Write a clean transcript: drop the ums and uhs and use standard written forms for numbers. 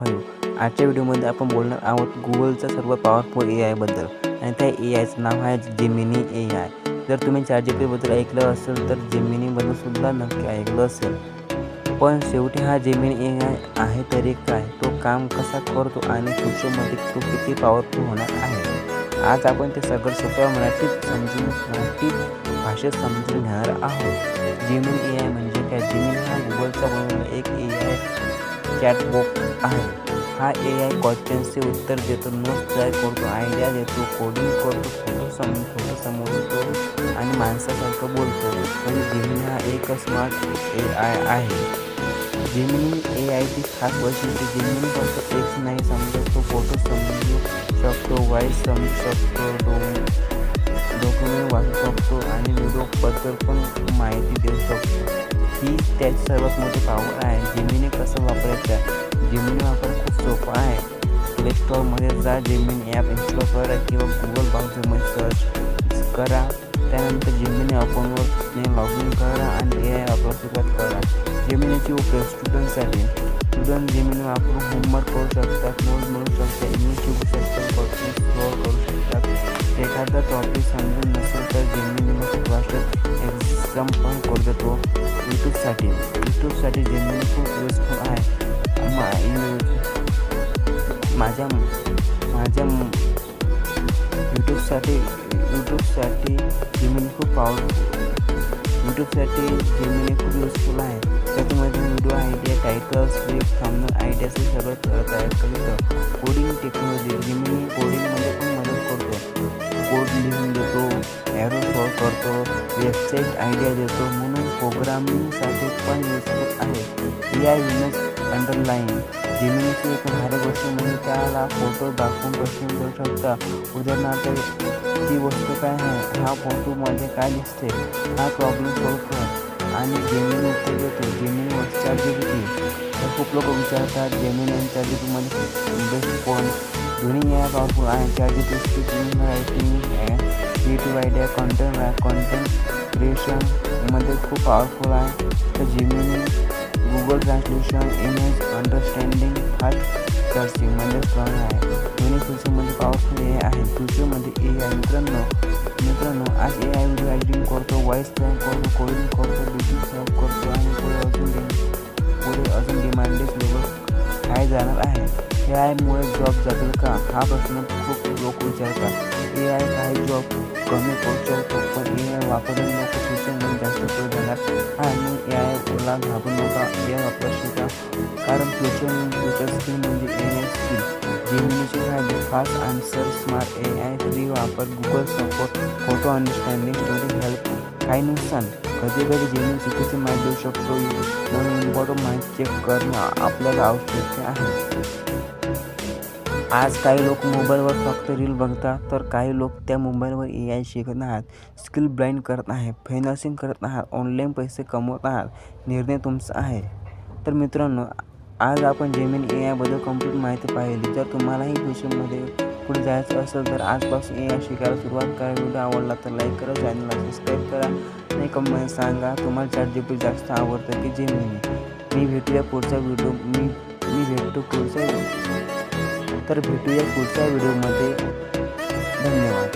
Hello, आजच्या व्हिडिओमध्ये आपण बोलणार आहोत गुगलचा सर्वात पॉवरफुल AI बद्दल आणि त्या AIचं नाव आहे जेमिनी AI. जर तुम्ही ChatGPTबद्दल ऐकलं असेल तर जेमिनीबद्दल सुद्धा नक्की ऐकलं असेल. पण शेवटी हा जेमिनी AI आहे तरी काय, तो काम कसा करतो आणि फ्युचरमध्ये तो किती पॉवरफुल होणार आहे. आज आपण ते सगळं सोप्या मराठी भाषेत समजून घेणार आहोत. जेमिनी AI म्हणजे काय? जेमिनी हा गुगलचा बनवलेला एक AI चॅटबॉट आहे. हा AI क्वेश्चन्सचे उत्तर देतो, नोट्स तयार करतो, आयडिया देतो, कोडिंग करतो, फोटो समजतो आणि माणसासारखं बोलतो. म्हणजे जेमिनी हा एक स्मार्ट AI आहे. जेमिनी AIची खास वैशिष्ट्ये: जेमिनी फक्त टेक्स्ट नाही समजत, तो फोटो समजू शकतो, व्हॉईस समजू शकतो, डॉक्युमेंट वाचू शकतो आणि व्हिडिओबद्दल पण माहिती देऊ शकतो. ही त्याची सर्वात मोठी पॉवर आहे. जेमिनी कसं वापरायचं? जेमिनी वापर खूप सोपा आहे. प्ले स्टोअरमध्ये जा, जेमिनी ॲप इन्स्टॉल करा किंवा गुगल ब्राउझरमध्ये सर्च करा. त्यानंतर जेमिनी अकाउंटवर लॉग इन करा आणि AI वापरायला सुरुवात करा. जेमिनीचे उपयोग: स्टुडंटसाठी: स्टुडंट जेमिनी वापरून होमवर्क करू शकतात, नोट्स मिळवू शकतात, इंग्लिश शिकू शकतात, क्वेश्चन सॉल्व्ह करू शकतात. एखादा टॉपिक समजून नसेल तर जेमिनी मग भाषेत एक्झाम पण करू देतो. यूट्यूबसाठी जेमिनी खूप युजफुल आहे. माझ्या यूट्यूबसाठी जेमिनी खूप युजफुल आहे. त्याच्यामध्ये video idea, title, script, thumbnail, ideas हे सगळं तयार करतं. कोडिंग टेक्नॉलॉजी: जेमिनी कोडिंगमध्ये पण मदत करतो, कोड लिहून देतो, एरर सॉल्व्ह करतो, वेबसाईट आयडिया देतो, म्हणून प्रोग्रामिंगसाठी पण युजफुल आहे. AI इमेज अंडरलाईन: जेमिनीची एक भारी गोष्ट म्हणजे त्याला फोटो दाखवून प्रश्न करू शकता. उदाहरणार्थ, ती वस्तू काय आहे, हा फोटोमध्ये काय दिसते, हा प्रॉब्लेम सॉल्व्ह कर आणि जेमिनी उत्तर देतो. जेमिनीवर ChatGPT: तर खूप लोक विचारतात जेमिनी आणि ChatGPTमध्ये बेस्ट कोण? दोन्ही AI पॉवरफुल आहे. ChatGPT speaking, writing, creative idea, content क्रिएशनमध्ये खूप पॉवरफुल आहे. तर Gemini Google translation, image understanding, fast सर्चिंगमध्ये स्ट्रॉंग आहे. दोन्ही फ्युचरमध्ये पॉवरफुल AI आहे. फ्युचरमध्ये AI मित्रांनो आज AI व्हिडिओ एडिटिंग करतो, व्हॉईस तयार करतो, कोडिंग करतो, बिझनेस सॉल्व्ह करतो आणि पुढे अजून डिमांडेड लेवल काय जाणार आहे. AI मुळे जॉब जातील का, हा प्रश्न खूप लोक विचारतात. AI काही जॉब कमी करू शकतो, पण AI वापरून लोक फ्युचरमध्ये जास्त पुढे जाणार आणि AIला घाबरू नका, AI वापरा शिका, कारण फ्युचर स्किल म्हणजे AI स्किल. जेमिनीचे फायदे: fast answer, smart AI, free वापर, Google support, photo understanding, story help. काही नुकसान: कधी जेमिनी चुकीची माहिती देऊ शकतो, म्हणून इम्पॉर्टंट माहिती चेक करणं आपल्याला आवश्यक आहे. आज काही लोक मोबाईलवर फक्त रील बघतात, तर काही लोक त्या मोबाईलवर AI शिकत आहात, स्किल ब्लाइंड करत आहे, फायनान्सिंग करत आहात, ऑनलाईन पैसे कमवत आहात. निर्णय तुमचा आहे. तर मित्रांनो, आज आपण जेमिनी AI बद्दल कंप्लीट माहिती पाहिली. जर तुम्हालाही फ्युचरमध्ये पुढे जायचं असेल तर आजपासून AI शिकायला सुरुवात करा. व्हिडिओ आवडला तर लाईक करा, चॅनलला सबस्क्राईब करा आणि कमेंट सांगा तुम्हाला ChatGPT जास्त आवडतं की जेमिनी. भेटूया पुढच्या व्हिडिओमध्ये. धन्यवाद.